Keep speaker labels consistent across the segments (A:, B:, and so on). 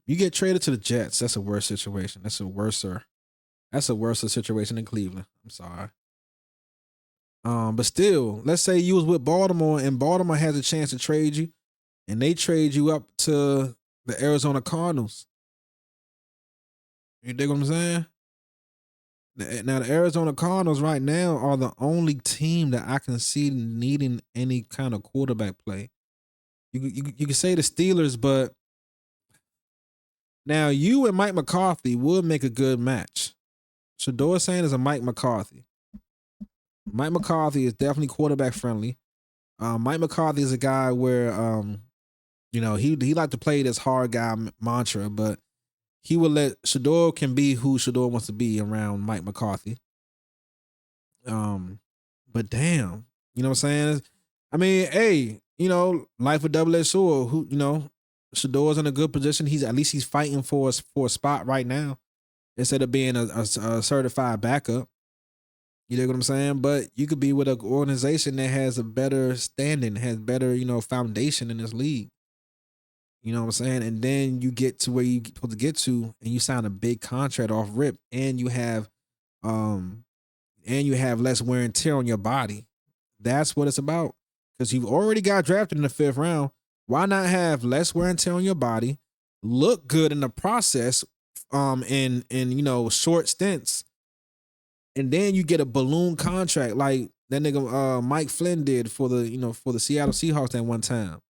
A: You get traded to the Jets. That's a worse situation. That's a worser situation than Cleveland. I'm sorry. But still, let's say you was with Baltimore and Baltimore has a chance to trade you, and they trade you up to the Arizona Cardinals. You dig what I'm saying? Now, the Arizona Cardinals right now are the only team that I can see needing any kind of quarterback play. You can say the Steelers, but now you and Mike McCarthy would make a good match. Shedeur Sanders and Mike McCarthy. Mike McCarthy is definitely quarterback friendly. Mike McCarthy is a guy where, he liked to play this hard guy mantra, but he would let Shedeur can be who Shedeur wants to be around Mike McCarthy. But damn, you know what I'm saying? I mean, hey, life a double-edged sword. Shedeur's in a good position. At least he's fighting for a spot right now instead of being a certified backup. You know what I'm saying? But you could be with an organization that has a better standing, has better, foundation in this league. You know what I'm saying? And then you get to where you're supposed to get to, and you sign a big contract off rip, and you have less wear and tear on your body. That's what it's about. Because you've already got drafted in the 5th round. Why not have less wear and tear on your body, look good in the process, in short stints, and then you get a balloon contract like that nigga Mike Flynn did for the Seattle Seahawks that one time.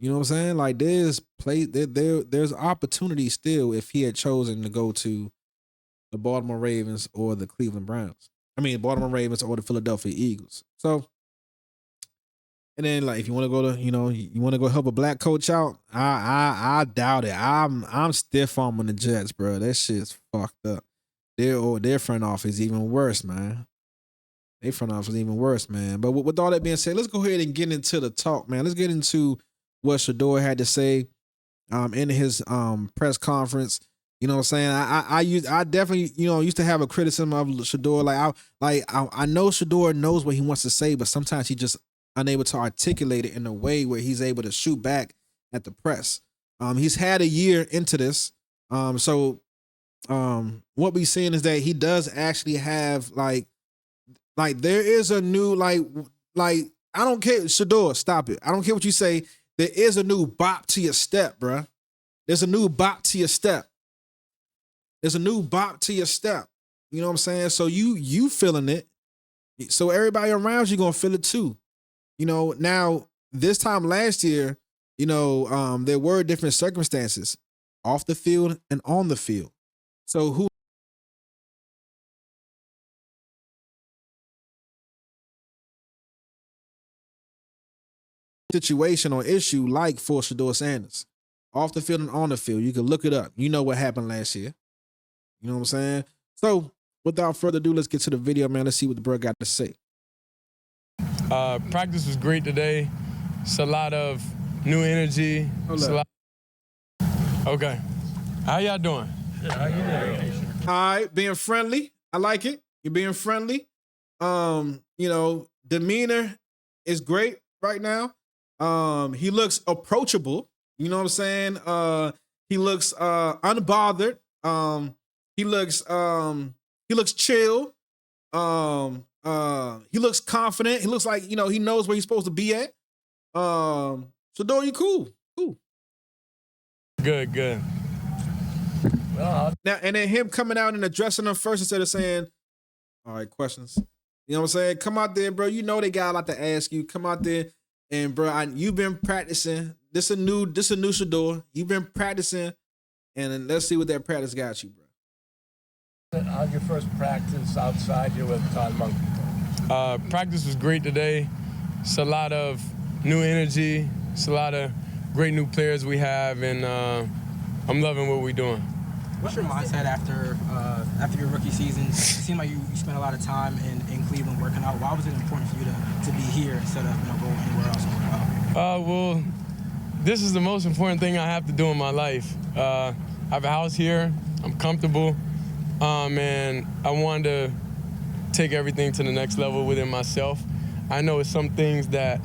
A: You know what I'm saying? Like there's opportunity still if he had chosen to go to the Baltimore Ravens or the Cleveland Browns. I mean, Baltimore Ravens or the Philadelphia Eagles. So, and then like if you want to go to, you want to go help a black coach out, I doubt it. I'm stiff on the Jets, bro. That shit's fucked up. Their front office is even worse, man. Their front office is even worse, man. But with all that being said, let's go ahead and get into the talk, man. Let's get into what Shedeur had to say in his press conference. You know what I'm saying? I definitely, used to have a criticism of Shedeur. I know Shedeur knows what he wants to say, but sometimes he just unable to articulate it in a way where he's able to shoot back at the press. He's had a year into this. So what we're seeing is that he does actually have like there is a new like I don't care, Shedeur, stop it. I don't care what you say. There is a new bop to your step, bruh. There's a new bop to your step. There's a new bop to your step. You know what I'm saying? So you feeling it. So everybody around you gonna feel it too. Now this time last year, there were different circumstances off the field and on the field. So who situation or issue like for Sheduer Sanders off the field and on the field? You can look it up. You know what happened last year. You know what I'm saying? So without further ado, let's get to the video, man. Let's see what the bro got to say.
B: Practice was great today. It's a lot of new energy. Okay. How y'all doing?
C: Yeah, how you doing?
A: All right, being friendly. I like it. You're being friendly. Demeanor is great right now. He looks approachable. You know what I'm saying? He looks unbothered. He looks chill. He looks confident. He looks like, he knows where he's supposed to be at. Shedeur, you cool. Cool.
B: Good.
A: Now, and then him coming out and addressing them first instead of saying, all right, questions. You know what I'm saying? Come out there, bro. You know they got a lot to ask you. Come out there and, bro, you've been practicing. This a new Shedeur. You've been practicing, and then let's see what that practice got you, bro.
C: How's your first practice outside here with Todd Monken?
B: Practice was great today. It's a lot of new energy. It's a lot of great new players we have, and I'm loving what we're doing.
D: What's your mindset after your rookie season? It seemed like you spent a lot of time in Cleveland working out. Why was it important for you to be here instead of going anywhere else and working out?
B: Well, this is the most important thing I have to do in my life. I have a house here. I'm comfortable. And I wanted to take everything to the next level within myself. I know it's some things that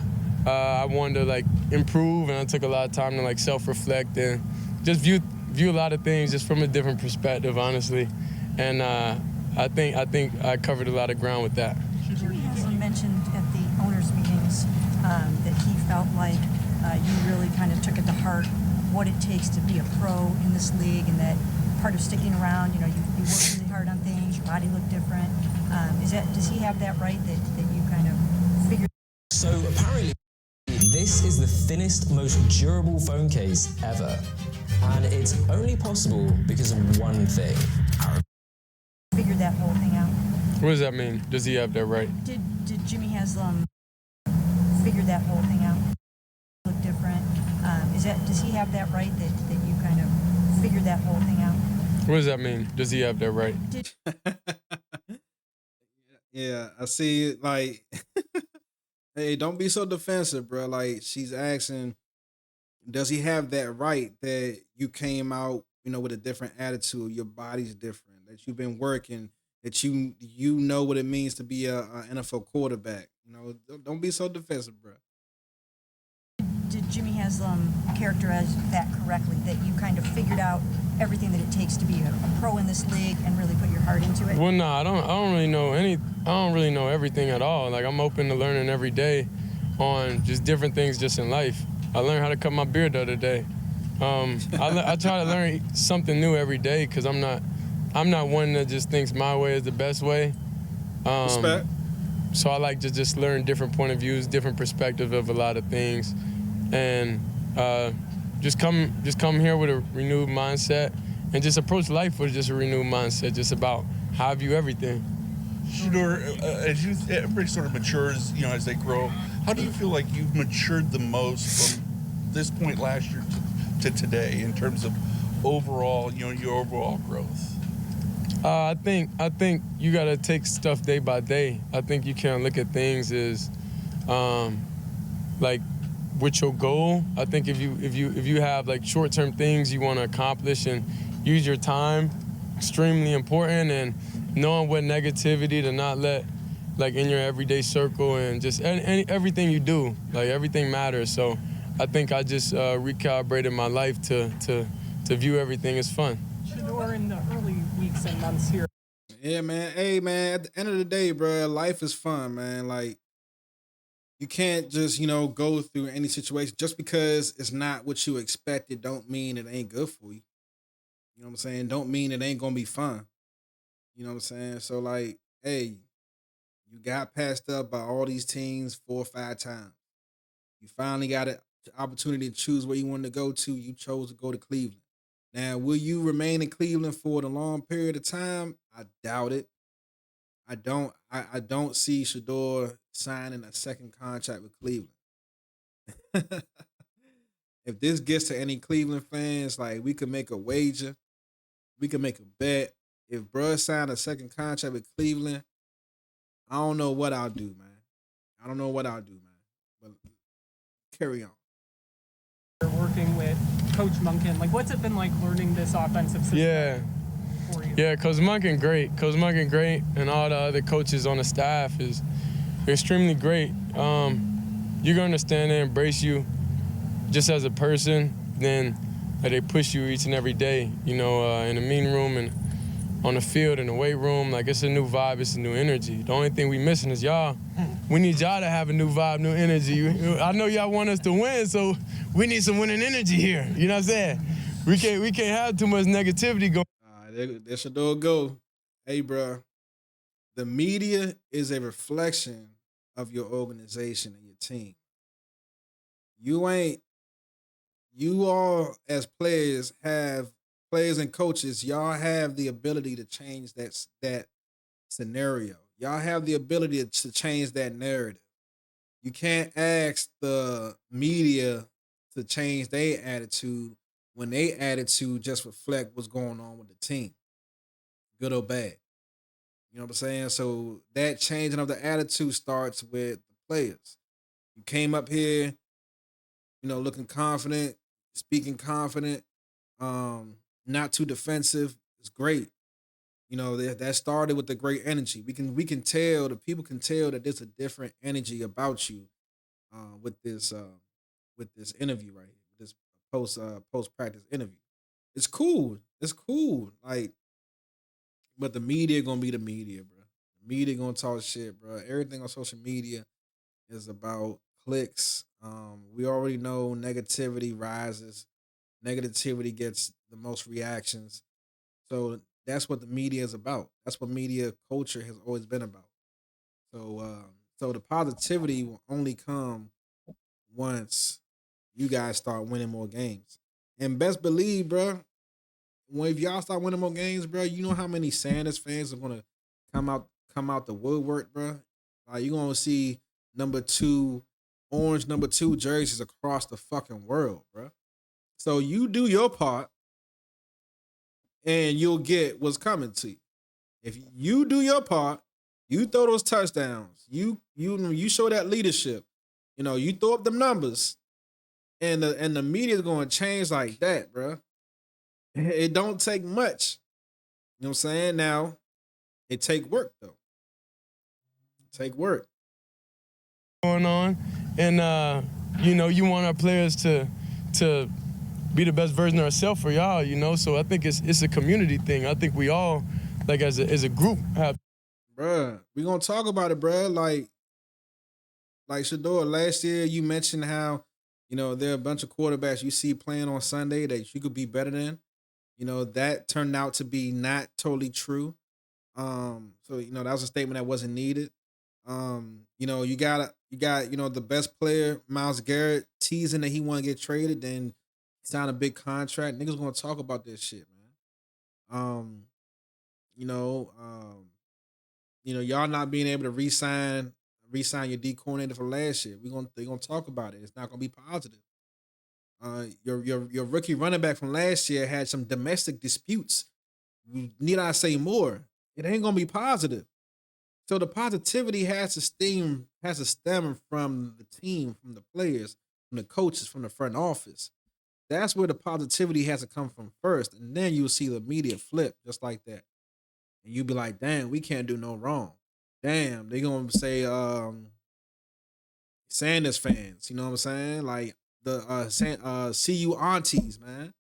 B: I wanted to improve, and I took a lot of time to self-reflect and just view view a lot of things just from a different perspective, honestly, and I think I covered a lot of ground with that.
E: Jimmy Haslam mentioned at the owners' meetings that he felt like you really kind of took it to heart what it takes to be a pro in this league, and that part of sticking around, you work really hard on things, your body looked different. Does he have that right that you kind of figured?
F: So apparently, this is the thinnest, most durable phone case ever. And it's only possible because of one thing.
E: Figured that whole thing out.
B: What does that mean? Does he have that right?
E: Did Jimmy Haslam figure that whole thing out? Look different. Does he have that right that you kind of figured that whole thing out?
B: What does that mean? Does he have that right?
A: Yeah, I see. Like, hey, don't be so defensive, bro. Like, she's asking, does he have that right that you came out, with a different attitude? Your body's different. That you've been working. That you know what it means to be a NFL quarterback. Don't be so defensive, bro.
E: Did Jimmy Haslam characterize that correctly? That you kind of figured out everything that it takes to be a pro in this league and really put your heart into it?
B: Well, no, I don't really know I don't really know everything at all. Like, I'm open to learning every day on just different things just in life. I learned how to cut my beard the other day. I try to learn something new every day because I'm not one that just thinks my way is the best way.
A: Respect.
B: So I like to just learn different point of views, different perspective of a lot of things, and just come here with a renewed mindset and just approach life with just a renewed mindset, just about how I view everything.
G: Sheduer, as everybody sort of matures, as they grow, how do you feel like you've matured the most from this point last year to today in terms of overall, your overall growth?
B: I think you gotta take stuff day by day. I think you can't look at things as like with your goal. I think if you have like short-term things you want to accomplish and use your time, extremely important, and knowing what negativity to not let like in your everyday circle, and just everything you do, like everything matters. So I think I just recalibrated my life to view everything as fun.
D: Sheduer, in the early weeks and months here.
A: Yeah, man. Hey, man. At the end of the day, bro, life is fun, man. Like, you can't just go through any situation just because it's not what you expected. Don't mean it ain't good for you. You know what I'm saying? Don't mean it ain't gonna be fun. You know what I'm saying? So, like, hey, you got passed up by all these teams 4 or 5 times. You finally got an opportunity to choose where you wanted to go to. You chose to go to Cleveland. Now, will you remain in Cleveland for the long period of time? I doubt it. I don't see Shedeur signing a second contract with Cleveland. If this gets to any Cleveland fans, like, we could make a wager, we could make a bet. If bruh signed a second contract with Cleveland, I don't know what I'll do, man. I don't know what I'll do, man. But carry on.
D: You're working with Coach Monken. Like, what's it been like learning this offensive system? For you?
B: Yeah, Coach Monken great. Coach Monken great, and all the other coaches on the staff is extremely great. You're gonna understand and embrace you just as a person. Then they push you each and every day. In the meeting room and on the field, in the weight room. Like, it's a new vibe, it's a new energy. The only thing we missing is y'all. We need y'all to have a new vibe, new energy. I know y'all want us to win, so we need some winning energy here. You know what I'm saying? We can't have too much negativity going.
A: There should go. Hey, bro, the media is a reflection of your organization and your team. You all as players and coaches, y'all have the ability to change that scenario. Y'all have the ability to change that narrative. You can't ask the media to change their attitude when their attitude just reflect what's going on with the team, good or bad. You know what I'm saying? So that changing of the attitude starts with the players. You came up here, looking confident, speaking confident, not too defensive. It's great. That started with the great energy. We can tell, the people can tell that there's a different energy about you with this interview right here, this post practice interview. It's cool. It's cool. Like, but the media gonna be the media, bro. The media gonna talk shit, bro. Everything on social media is about clicks. We already know negativity rises. Negativity gets the most reactions. So that's what the media is about. That's what media culture has always been about. So the positivity will only come once you guys start winning more games. And best believe, bro, when if y'all start winning more games, bro, you know how many Sanders fans are gonna come out the woodwork, bro. Like you're gonna see number two, orange number two jerseys across the fucking world, bro. So you do your part, and you'll get what's coming to you. If you do your part, you throw those touchdowns, you show that leadership, you throw up them numbers, and the media is going to change like that, bro. It don't take much. You know what I'm saying? Now, it take work though. Take work.
B: Going on, and you want our players to be the best version of ourselves for y'all, So I think it's a community thing. I think we all, like as a group, have.
A: Bruh, we gonna talk about it, bruh. Like Shedeur, last year you mentioned how, there are a bunch of quarterbacks you see playing on Sunday that you could be better than. That turned out to be not totally true. So that was a statement that wasn't needed. You got the best player, Myles Garrett, teasing that he want to get traded, then sign a big contract. Niggas gonna talk about this shit, man. Y'all not being able to re-sign your D coordinator from last year. They're gonna talk about it. It's not gonna be positive. Your rookie running back from last year had some domestic disputes. Need I say more? It ain't gonna be positive. So the positivity has to stem from the team, from the players, from the coaches, from the front office. That's where the positivity has to come from first, and then you'll see the media flip just like that, and you'll be like, "Damn, we can't do no wrong." Damn, they gonna say Sanders fans. You know what I'm saying? Like the see you aunties, man.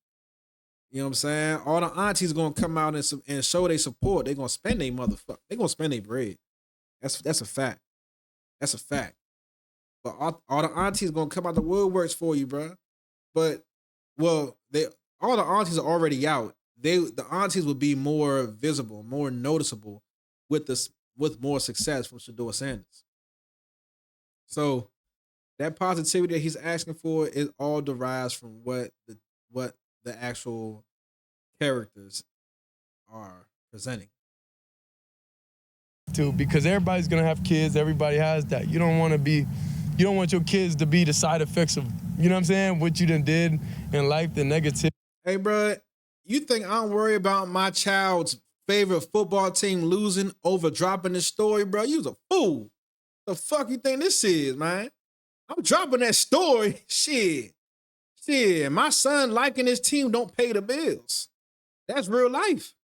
A: You know what I'm saying? All the aunties gonna come out and show their support. They gonna spend their motherfucker. They gonna spend their bread. That's a fact. That's a fact. But all the aunties gonna come out the woodworks for you, bro. But all the aunties are already out. The aunties will be more visible, more noticeable with more success from Sheduer Sanders. So that positivity that he's asking for is all derives from what the actual characters are presenting.
B: Because everybody's gonna have kids. Everybody has that. You don't want your kids to be the side effects of, you know what I'm saying, what you done did in life, the negativity.
A: Hey, bro, you think I don't worry about my child's favorite football team losing over dropping this story, bro? You's a fool. The fuck you think this is, man? I'm dropping that story. Shit. My son liking his team don't pay the bills. That's real life.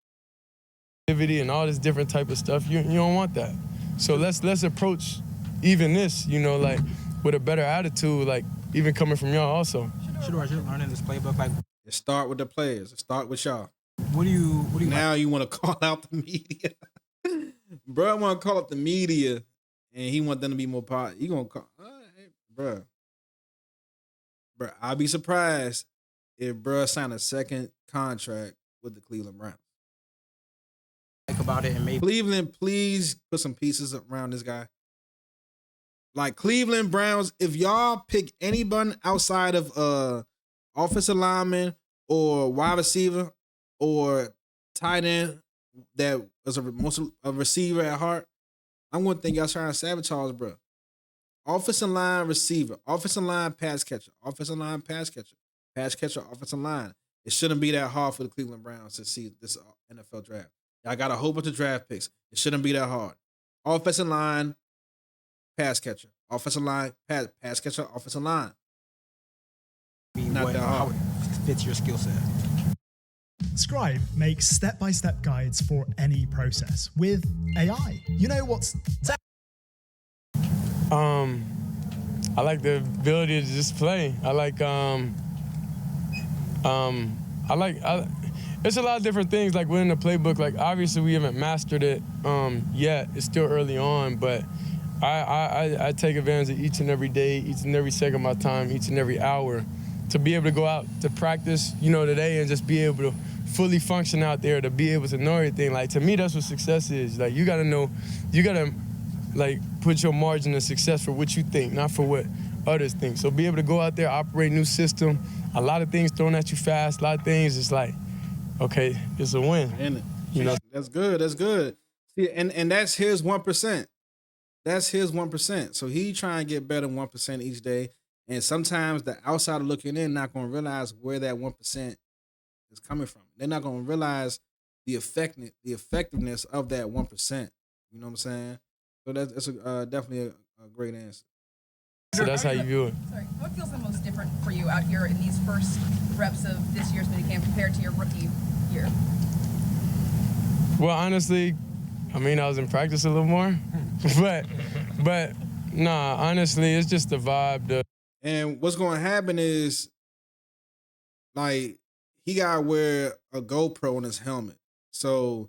B: And all this different type of stuff. You don't want that. So let's approach even this, like with a better attitude, like even coming from y'all also.
D: Shedeur, as you're learning this playbook, like
A: it start with the players. It start with y'all.
D: What do you
A: now you want to call out the media? Bro, want to call out the media, and he want them to be more positive. You gonna call, bro? I'll be surprised if bro signed a second contract with the Cleveland Browns.
D: Think about it, and maybe
A: Cleveland, please put some pieces around this guy. Like Cleveland Browns, if y'all pick anybody outside of offensive lineman or wide receiver or tight end that was a receiver at heart, I'm gonna think y'all trying to sabotage, bro. Offensive line receiver, offensive line pass catcher, offensive line pass catcher, offensive line. It shouldn't be that hard for the Cleveland Browns to see this NFL draft. Y'all got a whole bunch of draft picks. It shouldn't be that hard. Offensive line, pass catcher. Offensive line, pass catcher, offensive line. Not that hard.
D: How it fits your skill set.
H: Scribe makes step-by-step guides for any process with AI. You know what's...
B: I like the ability to just play. I like It's a lot of different things, like within the playbook. Like, obviously, we haven't mastered it yet. It's still early on, but I take advantage of each and every day, each and every second of my time, each and every hour to be able to go out to practice, today and just be able to fully function out there, to be able to know everything. Like, to me, that's what success is. Like, you got to, like, put your margin of success for what you think, not for what others think. So be able to go out there, operate new system, a lot of things thrown at you fast, a lot of things, it's like, okay, it's a win.
A: That's good. That's good. See, and that's his 1%. That's his 1%. So he trying to get better 1% each day. And sometimes the outsider looking in not going to realize where that 1% is coming from. They're not going to realize the effectiveness of that 1%. You know what I'm saying? So that's definitely a great answer.
B: So that's how you view it.
I: Sorry, what feels the most different for you out here in these first reps of this year's minicamp compared to your rookie year?
B: Well, honestly, I was in practice a little more, but nah, honestly, it's just the vibe.
A: And what's going to happen is, like, he got to wear a GoPro on his helmet. So,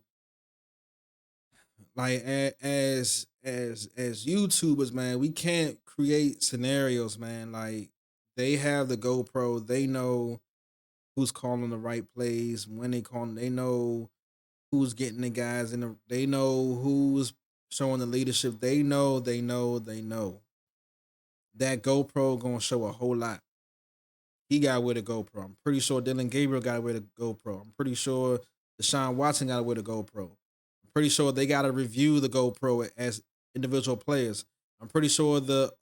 A: like, as YouTubers, man, we can't create scenarios, man. Like, they have the GoPro. They know who's calling the right plays, when they call them. They know who's getting the guys in the. They know who's showing the leadership. They know. That GoPro gonna show a whole lot. He got with a GoPro. I'm pretty sure Dylan Gabriel got with a GoPro. I'm pretty sure Deshaun Watson got with a GoPro. I'm pretty sure they got to review the GoPro as individual players. I'm pretty sure the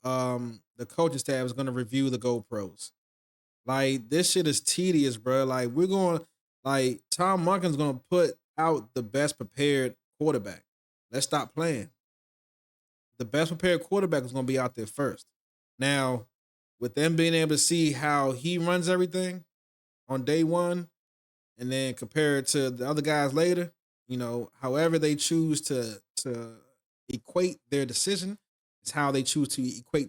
A: coaching staff is gonna review the GoPros. Like, this shit is tedious, bro. Like, Tom Monken's gonna put out the best prepared quarterback. Let's stop playing. The best prepared quarterback is gonna be out there first. Now, with them being able to see how he runs everything on day one, and then compare it to the other guys later, however they choose to equate their decision is how they choose to equate